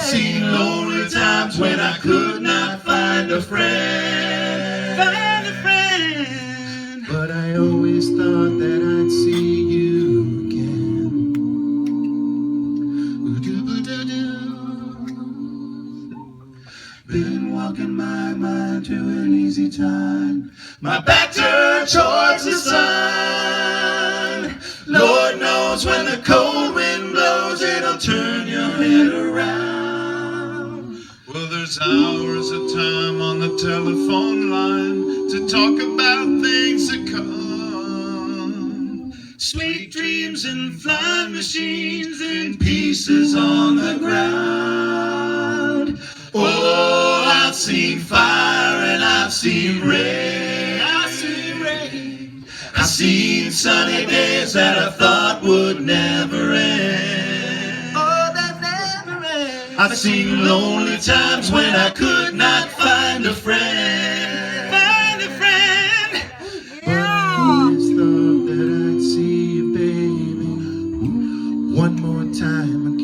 I've seen lonely times when I could not find a friend. Find a friend. But I always thought that I'd see you again. Been walking my mind to an easy time. My back turned towards the sun. Lord knows when the cold wind blows, it'll turn your head around. Well, there's hours of time on the telephone line to talk about things to come. Sweet dreams and flying machines in pieces on the ground. Oh, I've seen fire and I've seen rain. I've seen rain. I've seen sunny days that I thought would never end. Oh, that never ends. I've seen lonely times when I could not find a friend. Find a friend. But I always thought that I'd see you, baby, one more time again.